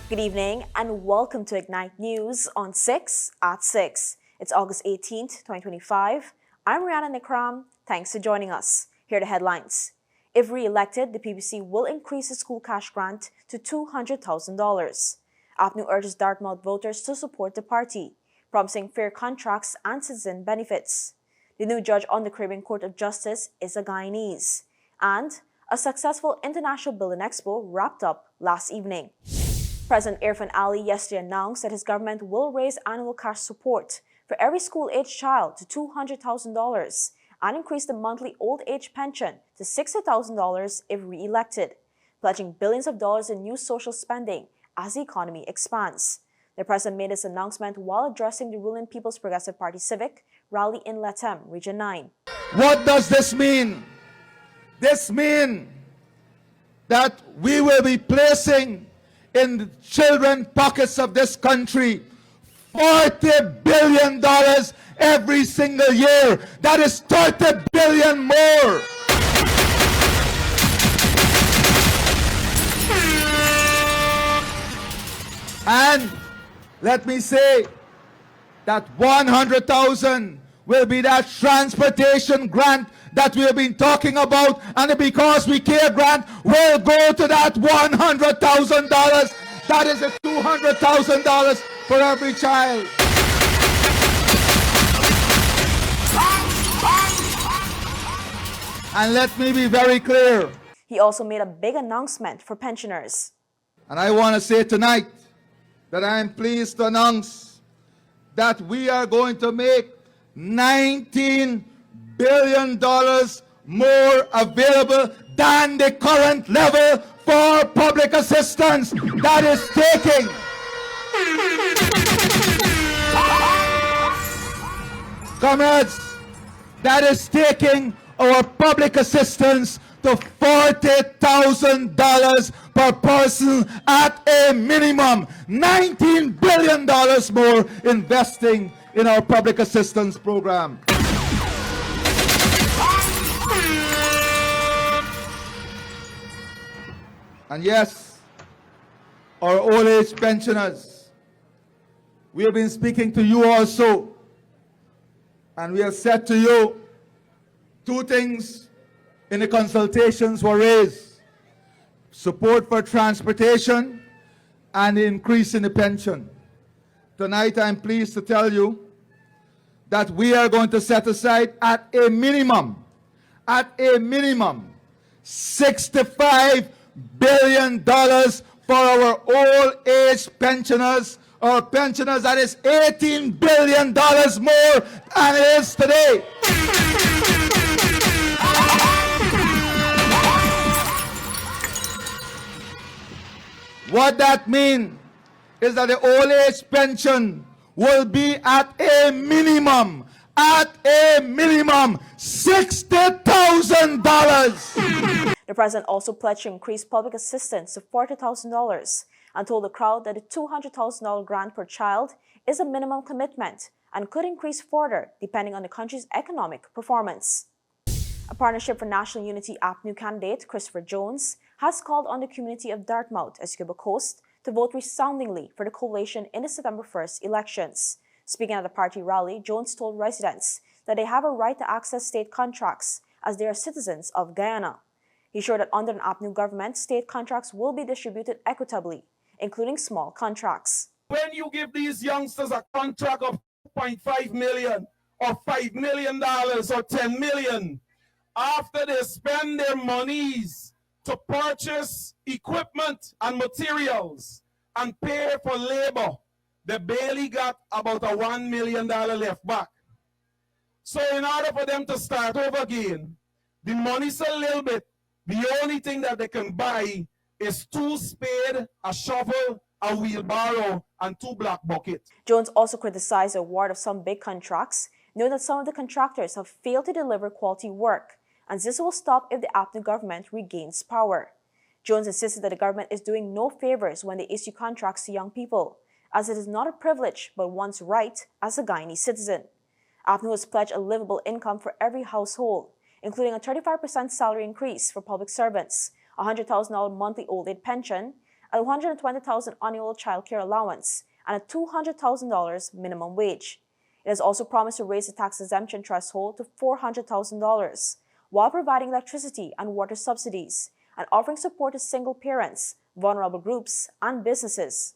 Good evening and welcome to Ignite News on 6 at 6. It's August 18th, 2025. I'm Rihanna Nikram. Thanks for joining us. Here are the headlines. If re-elected, the PBC will increase the school cash grant to $200,000. APNU urges Dartmouth voters to support the party, promising fair contracts and citizen benefits. The new judge on the Caribbean Court of Justice is a Guyanese. And a successful international building expo wrapped up last evening. President Irfan Ali yesterday announced that his government will raise annual cash support for every school-aged child to $200,000 and increase the monthly old age pension to $60,000 if re-elected, pledging billions of dollars in new social spending as the economy expands. The president made this announcement while addressing the ruling People's Progressive Party Civic rally in Latem, Region 9. What does this mean? This means that we will be placing in the children's pockets of this country $40 billion every single year. That is $30 billion more. And let me say that 100,000 will be that transportation grant that we have been talking about, and the Because We Care grant will go to that $100,000. That is a $200,000 for every child. And let me be very clear. He also made a big announcement for pensioners. And I want to say tonight that I am pleased to announce that we are going to make $19 billion more available than the current level for public assistance that is taking. Comrades, that is taking our public assistance to $40,000 per person at a minimum. $19 billion more investing in our public assistance program. And yes, our old age pensioners, we have been speaking to you also, and we have said to you two things in the consultations were raised: support for transportation and increase in the pension. Tonight I'm pleased to tell you that we are going to set aside at a minimum $65 billion for our old age pensioners. Our pensioners, that is $18 billion more than it is today. What that means is that the old age pension will be at a minimum $60,000. The president also pledged to increase public assistance to $40,000 and told the crowd that the $200,000 grant per child is a minimum commitment and could increase further depending on the country's economic performance. A Partnership for National Unity APNU candidate, Christopher Jones, has called on the community of Dartmouth, Essequibo Coast, to vote resoundingly for the coalition in the September 1st elections. Speaking at a party rally, Jones told residents that they have a right to access state contracts as they are citizens of Guyana. He showed that under an APNU government, state contracts will be distributed equitably, including small contracts. When you give these youngsters a contract of $2.5 million or $5 million or $10 million, after they spend their monies to purchase equipment and materials and pay for labor, they barely got about a $1 million left back. So in order for them to start over again, the money's a little bit. The only thing that they can buy is 2 spades, a shovel, a wheelbarrow, and 2 black buckets. Jones also criticized the award of some big contracts, noting that some of the contractors have failed to deliver quality work, and this will stop if the APNU government regains power. Jones insisted that the government is doing no favors when they issue contracts to young people, as it is not a privilege but one's right as a Guyanese citizen. APNU has pledged a livable income for every household, including a 35% salary increase for public servants, a $100,000 monthly old age pension, a $120,000 annual child care allowance, and a $200,000 minimum wage. It has also promised to raise the tax exemption threshold to $400,000, while providing electricity and water subsidies and offering support to single parents, vulnerable groups, and businesses.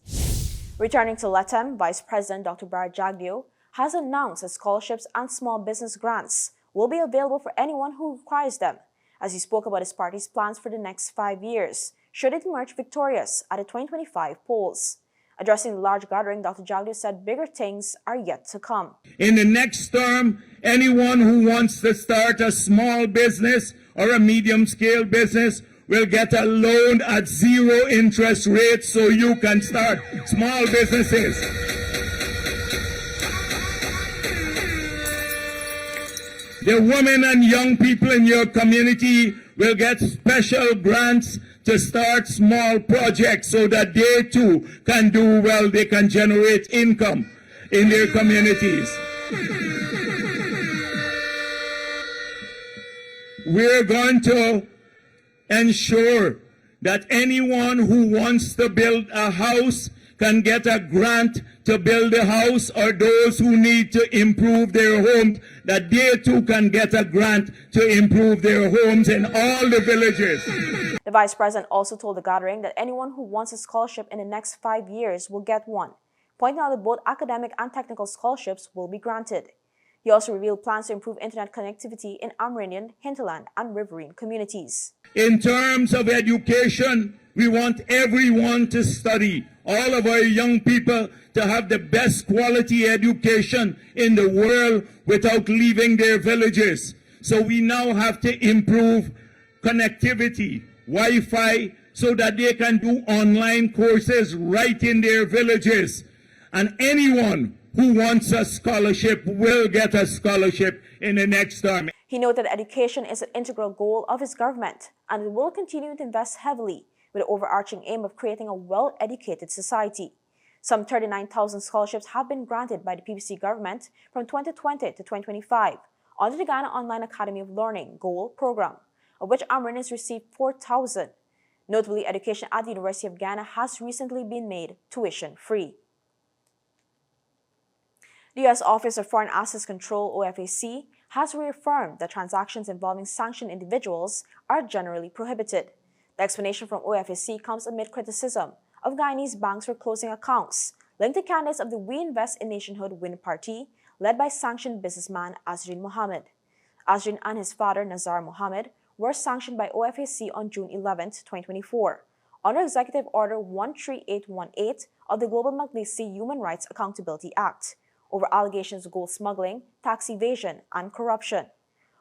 Returning to LATAM, Vice President Dr. Jagdio has announced that scholarships and small business grants will be available for anyone who requires them, as he spoke about his party's plans for the next 5 years, should it emerge victorious at the 2025 polls. Addressing the large gathering, Dr. Jagdio said bigger things are yet to come. In the next term, anyone who wants to start a small business or a medium-scale business will get a loan at 0 interest rate so you can start small businesses. The women and young people in your community will get special grants to start small projects so that they too can do well, they can generate income in their communities. We're going to ensure that anyone who wants to build a house can get a grant to build a house, or those who need to improve their homes, that they too can get a grant to improve their homes in all the villages. The Vice President also told the gathering that anyone who wants a scholarship in the next 5 years will get one, pointing out that both academic and technical scholarships will be granted. He also revealed plans to improve internet connectivity in Amerindian, hinterland, and riverine communities. In terms of education, we want everyone to study, all of our young people to have the best quality education in the world without leaving their villages. So we now have to improve connectivity, Wi-Fi, so that they can do online courses right in their villages. And anyone who wants a scholarship will get a scholarship in the next term. He noted that education is an integral goal of his government and it will continue to invest heavily with the overarching aim of creating a well-educated society. Some 39,000 scholarships have been granted by the PPC government from 2020 to 2025 under the Ghana Online Academy of Learning Goal program, of which Amerindians received 4,000. Notably, education at the University of Ghana has recently been made tuition-free. The U.S. Office of Foreign Assets Control, OFAC, has reaffirmed that transactions involving sanctioned individuals are generally prohibited. The explanation from OFAC comes amid criticism of Guyanese banks for closing accounts linked to candidates of the We Invest in Nationhood Win Party, led by sanctioned businessman Azrin Mohammed. Azrin and his father, Nazar Mohammed, were sanctioned by OFAC on June 11, 2024, under Executive Order 13818 of the Global Magnitsky Human Rights Accountability Act, over allegations of gold smuggling, tax evasion, and corruption.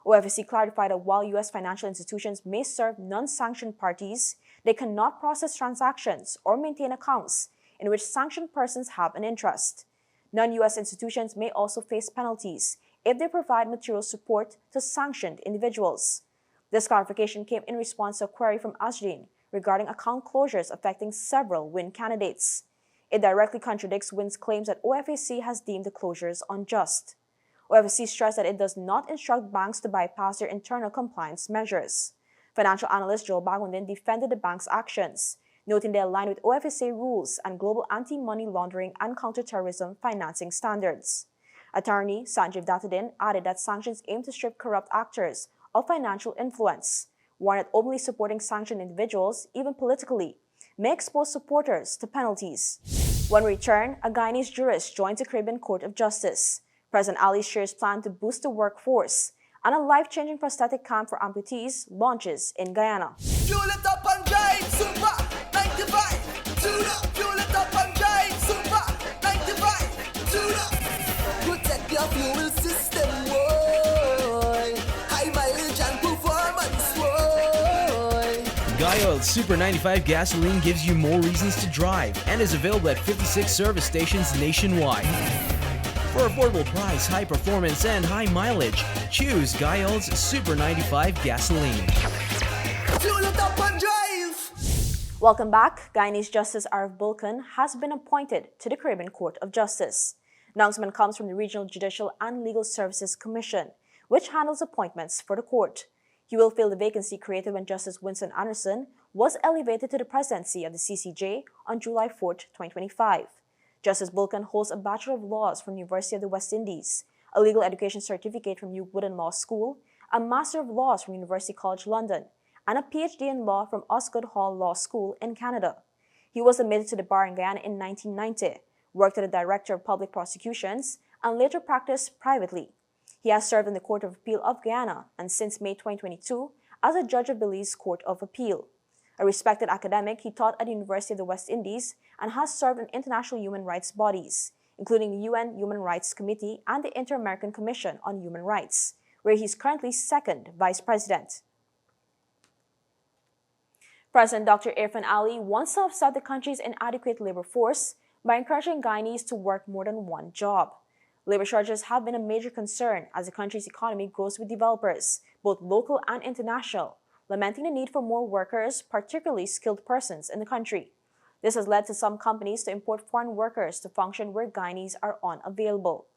OFAC clarified that while U.S. financial institutions may serve non-sanctioned parties, they cannot process transactions or maintain accounts in which sanctioned persons have an interest. Non-U.S. institutions may also face penalties if they provide material support to sanctioned individuals. This clarification came in response to a query from Azrin regarding account closures affecting several WIN candidates. It directly contradicts WIN's claims that OFAC has deemed the closures unjust. OFAC stressed that it does not instruct banks to bypass their internal compliance measures. Financial analyst Joel Bagwandin defended the bank's actions, noting they align with OFAC rules and global anti-money laundering and counterterrorism financing standards. Attorney Sanjeev Dattadin added that sanctions aim to strip corrupt actors of financial influence, warned that openly supporting sanctioned individuals, even politically, may expose supporters to penalties. When we return, a Guyanese jurist joins the Caribbean Court of Justice. President Ali shares plan to boost the workforce, and a life-changing prosthetic camp for amputees launches in Guyana. Fuel it up and drive, super 95. Tune up, fuel it up and drive, super 95. Tune up. Protect your fuel system, boy. High mileage and performance, boy. Guy Oil's Super 95 gasoline gives you more reasons to drive and is available at 56 service stations nationwide. For affordable price, high performance, and high mileage, choose Guy Oil's Super 95 gasoline. Fuel it up and drive. Welcome back. Guyanese Justice Arif Bulkan has been appointed to the Caribbean Court of Justice. Announcement comes from the Regional Judicial and Legal Services Commission, which handles appointments for the court. He will fill the vacancy created when Justice Winston Anderson was elevated to the presidency of the CCJ on July 4, 2025. Justice Bulkan holds a Bachelor of Laws from the University of the West Indies, a legal education certificate from Wooden Law School, a Master of Laws from University College London, and a PhD in law from Osgoode Hall Law School in Canada. He was admitted to the bar in Guyana in 1990, worked as the Director of Public Prosecutions, and later practiced privately. He has served in the Court of Appeal of Guyana and since May 2022 as a judge of Belize's Court of Appeal. A respected academic, he taught at the University of the West Indies and has served in international human rights bodies, including the UN Human Rights Committee and the Inter-American Commission on Human Rights, where he is currently second vice president. President Dr. Irfan Ali wants to offset the country's inadequate labor force by encouraging Guyanese to work more than one job. Labor shortages have been a major concern as the country's economy grows with developers, both local and international, lamenting the need for more workers, particularly skilled persons, in the country. This has led to some companies to import foreign workers to function where Guyanese are unavailable.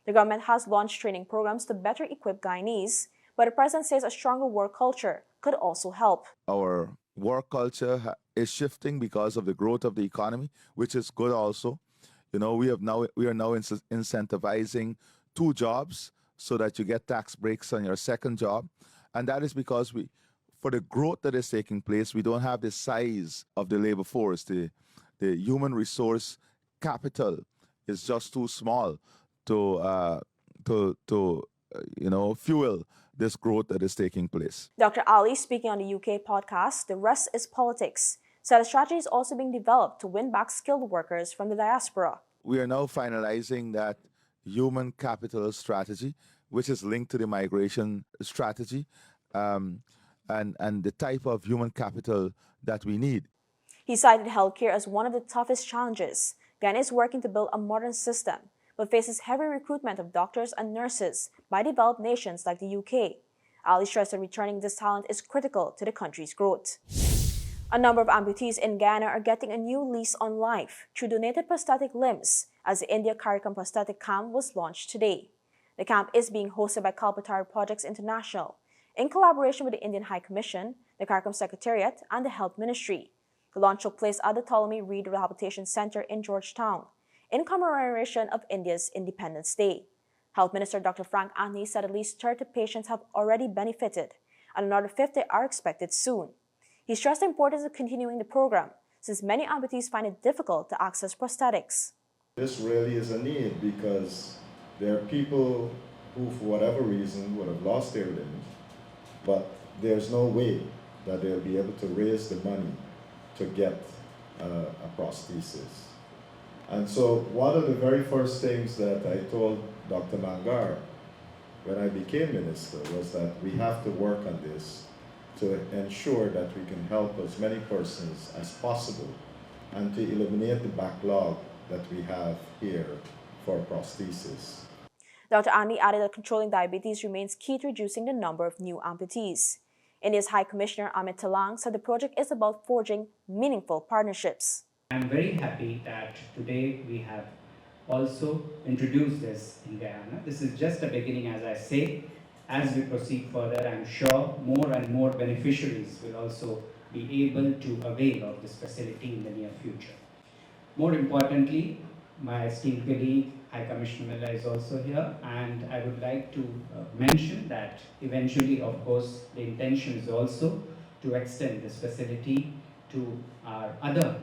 The government has launched training programs to better equip Guyanese, but the president says a stronger work culture could also help. Our work culture is shifting because of the growth of the economy, which is good also. You know, we are now incentivizing 2 jobs so that you get tax breaks on your second job. And that is because for the growth that is taking place, we don't have the size of the labor force. The human resource capital is just too small to fuel this growth that is taking place. Dr. Ali, speaking on the UK podcast, The Rest is Politics, said a strategy is also being developed to win back skilled workers from the diaspora. We are now finalizing that human capital strategy, which is linked to the migration strategy, and the type of human capital that we need. He cited healthcare as one of the toughest challenges. Ghana is working to build a modern system, but faces heavy recruitment of doctors and nurses by developed nations like the UK. Ali stressed that returning this talent is critical to the country's growth. A number of amputees in Guyana are getting a new lease on life through donated prosthetic limbs, as the India CARICOM Prosthetic Camp was launched today. The camp is being hosted by Kalpatari Projects International, in collaboration with the Indian High Commission, the CARICOM Secretariat, and the Health Ministry. The launch took place at the Ptolemy Reed Rehabilitation Center in Georgetown, in commemoration of India's Independence Day. Health Minister Dr. Frank Anthony said at least 30 patients have already benefited, and another 50 are expected soon. He stressed the importance of continuing the program, since many amputees find it difficult to access prosthetics. This really is a need because there are people who, for whatever reason, would have lost their limbs, but there's no way that they'll be able to raise the money to get a prosthesis. And so one of the very first things that I told Dr. Mangar when I became minister was that we have to work on this to ensure that we can help as many persons as possible and to eliminate the backlog that we have here for prosthesis. Dr. Andy added that controlling diabetes remains key to reducing the number of new amputees. India's High Commissioner Amit Talang said the project is about forging meaningful partnerships. I'm very happy that today we have also introduced this in Guyana. This is just the beginning, as I say. As we proceed further, I'm sure more and more beneficiaries will also be able to avail of this facility in the near future. More importantly, my esteemed colleague, High Commissioner Miller, is also here, and I would like to mention that eventually, of course, the intention is also to extend this facility to our other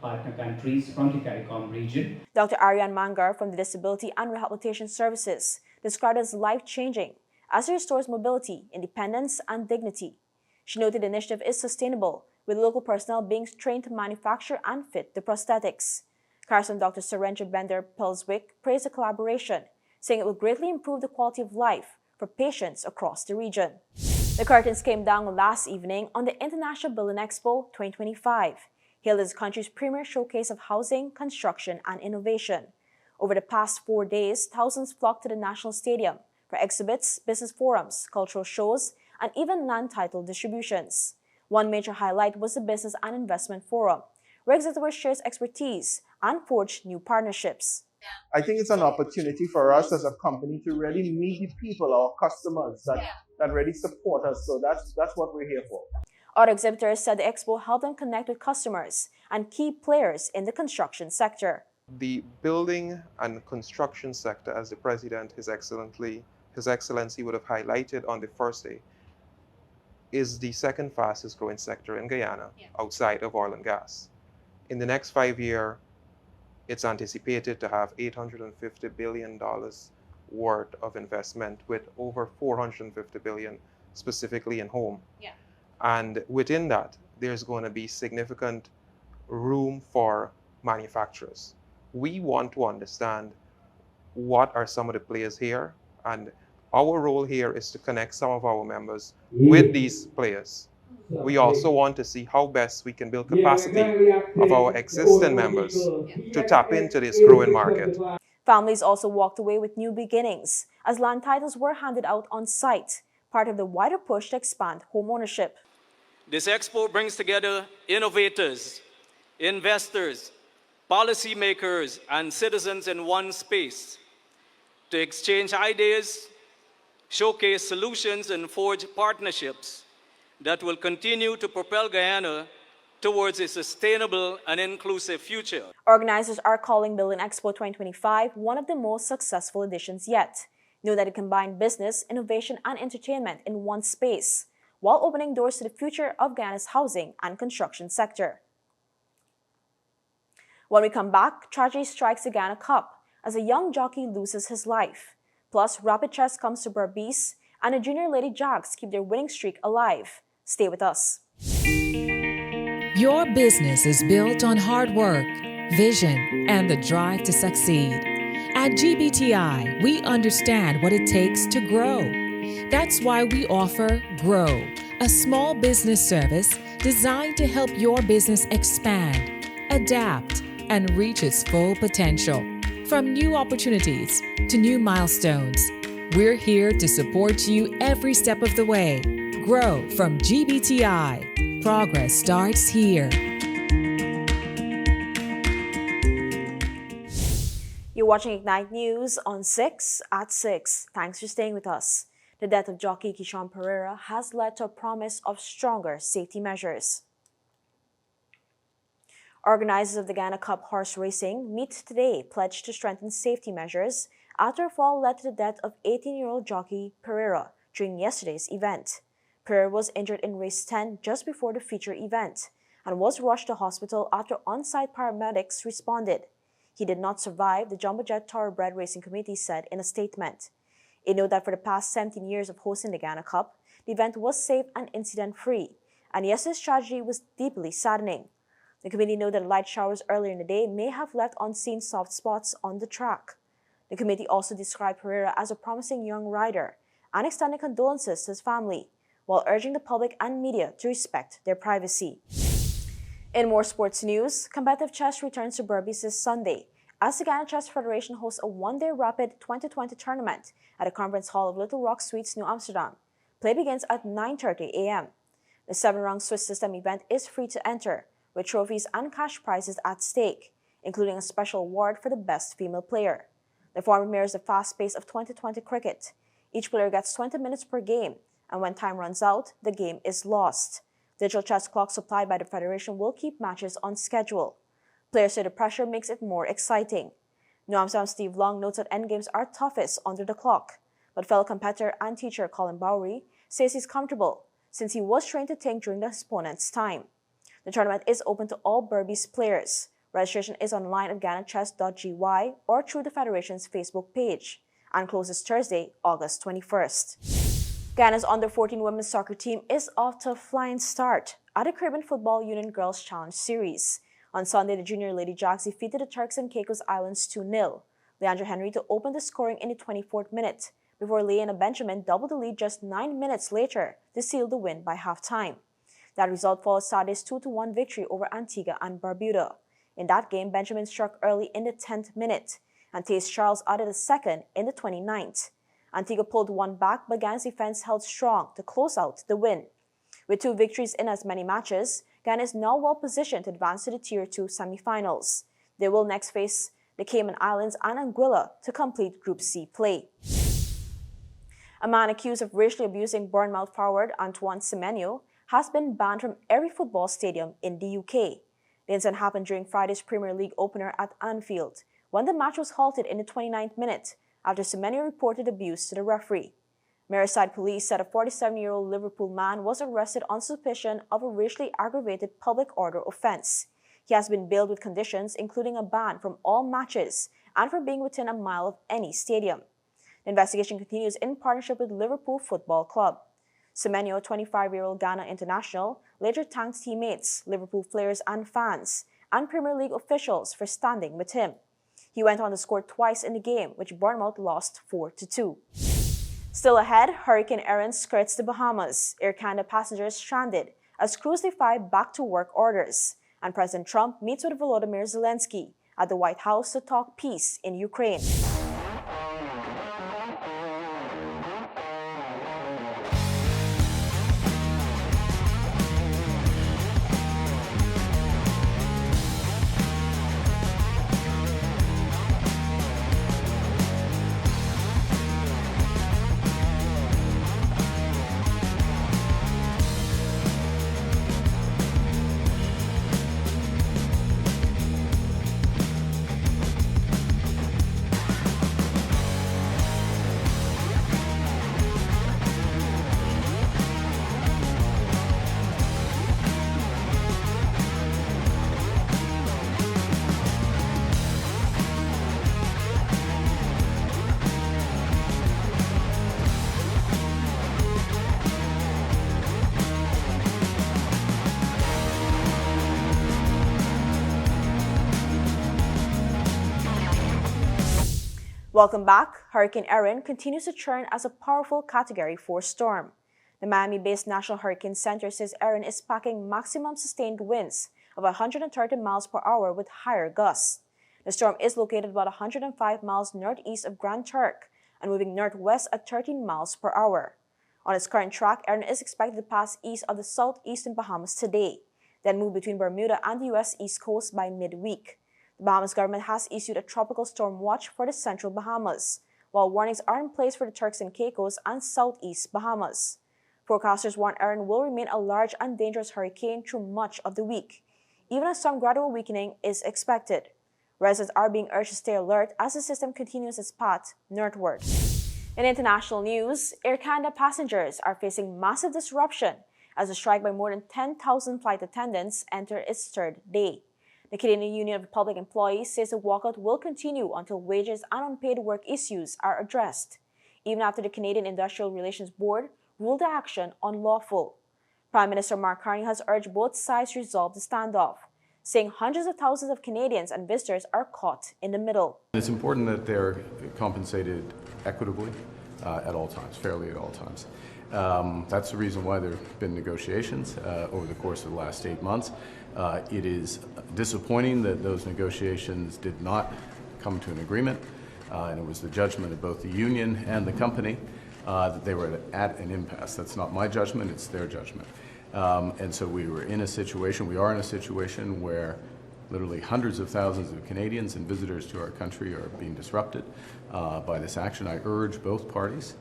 partner countries from the CARICOM region. Dr. Ariane Mangar from the Disability and Rehabilitation Services described it as life-changing as it restores mobility, independence, and dignity. She noted the initiative is sustainable, with local personnel being trained to manufacture and fit the prosthetics. Carson Dr. Surendra Bender Pelswick praised the collaboration, saying it will greatly improve the quality of life for patients across the region. The curtains came down last evening on the International Building Expo 2025, hailed as the country's premier showcase of housing, construction, and innovation. Over the past 4 days, thousands flocked to the National Stadium for exhibits, business forums, cultural shows, and even land title distributions. One major highlight was the Business and Investment Forum, where exhibitors shared expertise and forged new partnerships. I think it's an opportunity for us as a company to really meet the people, our customers that really support us. So that's what we're here for. Auto exhibitors said the expo helped them connect with customers and key players in the construction sector. The building and construction sector, as the President, His Excellency would have highlighted on the first day, is the second fastest growing sector in Guyana outside of oil and gas. In the next 5 years, it's anticipated to have $850 billion worth of investment, with over $450 billion specifically in home. And within that, there's going to be significant room for manufacturers. We want to understand what are some of the players here, and our role here is to connect some of our members with these players. We also want to see how best we can build capacity of our existing members to tap into this growing market. Families also walked away with new beginnings as land titles were handed out on site, part of the wider push to expand home ownership. This expo brings together innovators, investors, policymakers, and citizens in one space to exchange ideas, showcase solutions, and forge partnerships that will continue to propel Guyana towards a sustainable and inclusive future. Organizers are calling Building Expo 2025 one of the most successful editions yet. Know that it combined business, innovation, and entertainment in one space, while opening doors to the future of Guyana's housing and construction sector. When we come back, tragedy strikes the Ghana Cup as a young jockey loses his life. Plus, rapid chess comes to Berbice, and the Junior Lady Jacks keep their winning streak alive. Stay with us. Your business is built on hard work, vision, and the drive to succeed. At GBTI, we understand what it takes to grow. That's why we offer Grow, a small business service designed to help your business expand, adapt, and reach its full potential. From new opportunities to new milestones, we're here to support you every step of the way. Grow from GBTI. Progress starts here. You're watching Ignite News on 6 at 6. Thanks for staying with us. The death of jockey Kishon Pereira has led to a promise of stronger safety measures. Organizers of the Ghana Cup horse racing meet today pledged to strengthen safety measures after a fall led to the death of 18-year-old jockey Pereira during yesterday's event. Pereira was injured in race 10 just before the feature event and was rushed to hospital after on-site paramedics responded. He did not survive, the Jumbo Jet Thoroughbred Racing Committee said in a statement. It noted that for the past 17 years of hosting the Ghana Cup, the event was safe and incident-free, and yesterday's tragedy was deeply saddening. The committee noted that light showers earlier in the day may have left unseen soft spots on the track. The committee also described Pereira as a promising young rider and extended condolences to his family, while urging the public and media to respect their privacy. In more sports news, competitive chess returns to Berbice this Sunday as the Ghana Chess Federation hosts a one-day rapid 2020 tournament at the Conference Hall of Little Rock Suites, New Amsterdam. Play begins at 9:30 a.m. The 7-round Swiss system event is free to enter, with trophies and cash prizes at stake, including a special award for the best female player. The format mirrors the fast pace of 2020 cricket. Each player gets 20 minutes per game, and when time runs out, the game is lost. Digital chess clocks supplied by the Federation will keep matches on schedule. Players say the pressure makes it more exciting. New Amsterdam's Steve Long notes that endgames are toughest under the clock, but fellow competitor and teacher Colin Bowery says he's comfortable since he was trained to think during the opponent's time. The tournament is open to all Berbice players. Registration is online at ghanachess.gy or through the Federation's Facebook page and closes Thursday, August 21st. Ghana's under-14 women's soccer team is off to a flying start at the Caribbean Football Union Girls Challenge Series. On Sunday, the Junior Lady Jacks defeated the Turks and Caicos Islands 2-0. Leandra Henry to open the scoring in the 24th minute, before Leanna Benjamin doubled the lead just 9 minutes later to seal the win by halftime. That result followed Saturday's 2-1 victory over Antigua and Barbuda. In that game, Benjamin struck early in the 10th minute, and Tace Charles added a second in the 29th. Antigua pulled one back, but Ghana's defense held strong to close out the win. With 2 victories in as many matches, Ghana is now well positioned to advance to the Tier 2 semifinals. They will next face the Cayman Islands and Anguilla to complete Group C play. A man accused of racially abusing Bournemouth forward Antoine Semenyo has been banned from every football stadium in the UK. The incident happened during Friday's Premier League opener at Anfield, when the match was halted in the 29th minute after Semenyo reported abuse to the referee. Merseyside police said a 47-year-old Liverpool man was arrested on suspicion of a racially aggravated public order offence. He has been bailed with conditions including a ban from all matches and for being within a mile of any stadium. The investigation continues in partnership with Liverpool Football Club. Semenyo, 25-year-old Ghana international, later thanked teammates, Liverpool players and fans, and Premier League officials for standing with him. He went on to score twice in the game, which Bournemouth lost 4-2. Still ahead, Hurricane Erin skirts the Bahamas. Air Canada passengers stranded as crews defy back-to-work orders. And President Trump meets with Volodymyr Zelensky at the White House to talk peace in Ukraine. Welcome back. Hurricane Erin continues to churn as a powerful Category 4 storm. The Miami-based National Hurricane Center says Erin is packing maximum sustained winds of 130 miles per hour with higher gusts. The storm is located about 105 miles northeast of Grand Turk and moving northwest at 13 miles per hour. On its current track, Erin is expected to pass east of the southeastern Bahamas today, then move between Bermuda and the U.S. East Coast by midweek. The Bahamas government has issued a tropical storm watch for the central Bahamas, while warnings are in place for the Turks and Caicos and southeast Bahamas. Forecasters warn Erin will remain a large and dangerous hurricane through much of the week, even as some gradual weakening is expected. Residents are being urged to stay alert as the system continues its path northward. In international news, Air Canada passengers are facing massive disruption as a strike by more than 10,000 flight attendants enter its third day. The Canadian Union of Public Employees says the walkout will continue until wages and unpaid work issues are addressed, even after the Canadian Industrial Relations Board ruled the action unlawful. Prime Minister Mark Carney has urged both sides to resolve the standoff, saying hundreds of thousands of Canadians and visitors are caught in the middle. It's important that they're compensated equitably at all times, fairly at all times. That's the reason why there have been negotiations over the course of the last 8 months. It is disappointing that those negotiations did not come to an agreement, and it was the judgment of both the union and the company that they were at an impasse. That's not my judgment, it's their judgment. And so we are in a situation where literally hundreds of thousands of Canadians and visitors to our country are being disrupted by this action. I urge both parties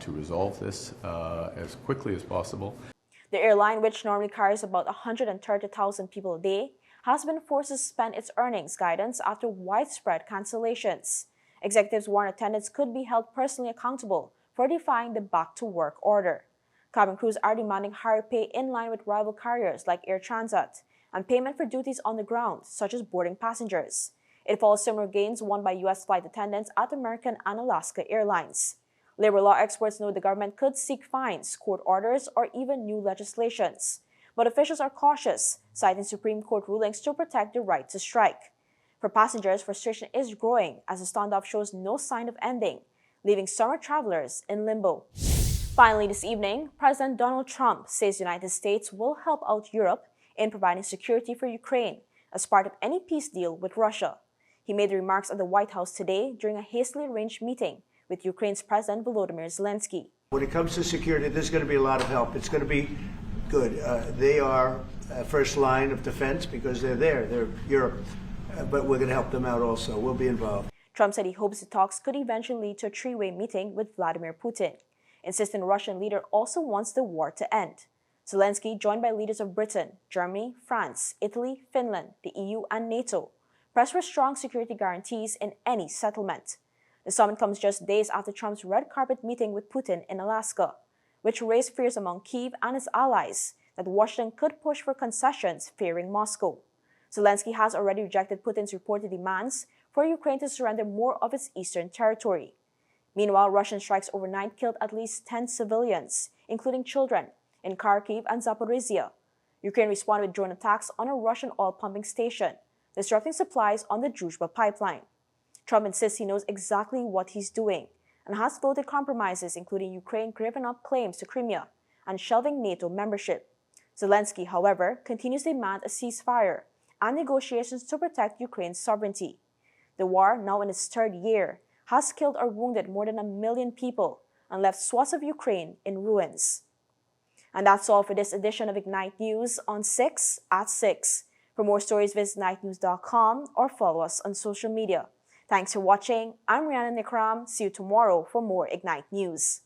to resolve this as quickly as possible. The airline, which normally carries about 130,000 people a day, has been forced to suspend its earnings guidance after widespread cancellations. Executives warn attendants could be held personally accountable for defying the back-to-work order. Cabin crews are demanding higher pay in line with rival carriers like Air Transat and payment for duties on the ground, such as boarding passengers. It follows similar gains won by U.S. flight attendants at American and Alaska Airlines. Labor law experts know the government could seek fines, court orders, or even new legislations. But officials are cautious, citing Supreme Court rulings to protect the right to strike. For passengers, frustration is growing as the standoff shows no sign of ending, leaving summer travelers in limbo. Finally this evening, President Donald Trump says the United States will help out Europe in providing security for Ukraine as part of any peace deal with Russia. He made the remarks at the White House today during a hastily arranged meeting with Ukraine's President Volodymyr Zelensky. When it comes to security, there's going to be a lot of help. It's going to be good. They are first line of defense because they're Europe, but we're going to help them out also. We'll be involved. Trump said he hopes the talks could eventually lead to a three-way meeting with Vladimir Putin, insisting the Russian leader also wants the war to end. Zelensky, joined by leaders of Britain, Germany, France, Italy, Finland, the EU, and NATO, pressed for strong security guarantees in any settlement. The summit comes just days after Trump's red carpet meeting with Putin in Alaska, which raised fears among Kyiv and its allies that Washington could push for concessions fearing Moscow. Zelensky has already rejected Putin's reported demands for Ukraine to surrender more of its eastern territory. Meanwhile, Russian strikes overnight killed at least 10 civilians, including children, in Kharkiv and Zaporizhia. Ukraine responded with drone attacks on a Russian oil pumping station, disrupting supplies on the Druzhba pipeline. Trump insists he knows exactly what he's doing and has floated compromises, including Ukraine giving up claims to Crimea and shelving NATO membership. Zelensky, however, continues to demand a ceasefire and negotiations to protect Ukraine's sovereignty. The war, now in its third year, has killed or wounded more than 1 million people and left swaths of Ukraine in ruins. And that's all for this edition of Ignite News on 6 at 6. For more stories, visit ignitenews.com or follow us on social media. Thanks for watching. I'm Rihanna Nikram. See you tomorrow for more Ignite News.